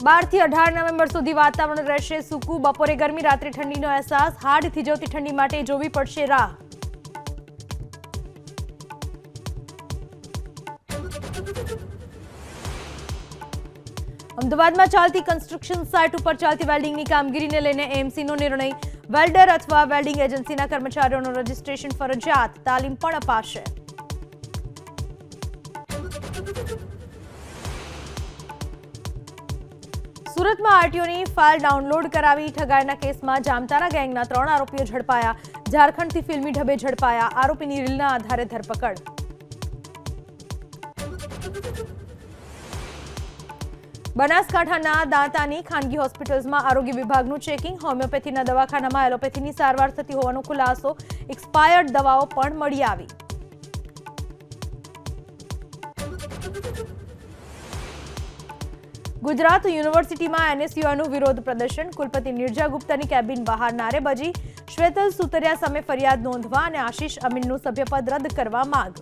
12 થી 18 નવેમ્બર સુધી વાતાવરણ રહેશે સૂકું. બપોરે ગરમી, રાત્રે ઠંડીનો અહેસાસ. હાડ થીજવતી ઠંડી માટે જોવી પડશે રાહ. અમદાવાદમાં ચાલતી કન્સ્ટ્રક્શન સાઇટ ઉપર ચાલતી વેલ્ડિંગની કામગીરીને લઈને એએમસીનો નિર્ણય. વેલ્ડર અથવા વેલ્ડિંગ એજન્સીના કર્મચારીઓનું રજીસ્ટ્રેશન ફરજિયાત. તાલીમ પણ અપાશે. સુરતમાં આરટીઓની ફાઇલ ડાઉનલોડ કરાવી ઠગાઈના કેસમાં જામતારા ગેંગના 3 આરોપીઓ ઝડપાયા. ઝારખંડથી ફિલ્મી ઢબે ઝડપાયા. આરોપીની રીલના આધારે ધરપકડ. બનાસકાંઠાના દાંતાની ખાનગી હોસ્પિટલ્સમાં આરોગ્ય વિભાગનું ચેકિંગ. હોમિયોપેથીના દવાખાનામાં એલોપેથીની સારવાર થતી હોવાનો ખુલાસો. એક્સપાયર્ડ દવાઓ પણ મળી આવી. ગુજરાત યુનિવર્સિટીમાં એનએસયુઆઈનું વિરોધ પ્રદર્શન. કુલપતિ નિર્જા ગુપ્તાની કેબિન બહાર નારેબાજી. શ્વેતલ સુતરિયા સામે ફરિયાદ નોંધવા અને આશિષ અમીનનું સભ્યપદ રદ કરવા માંગ.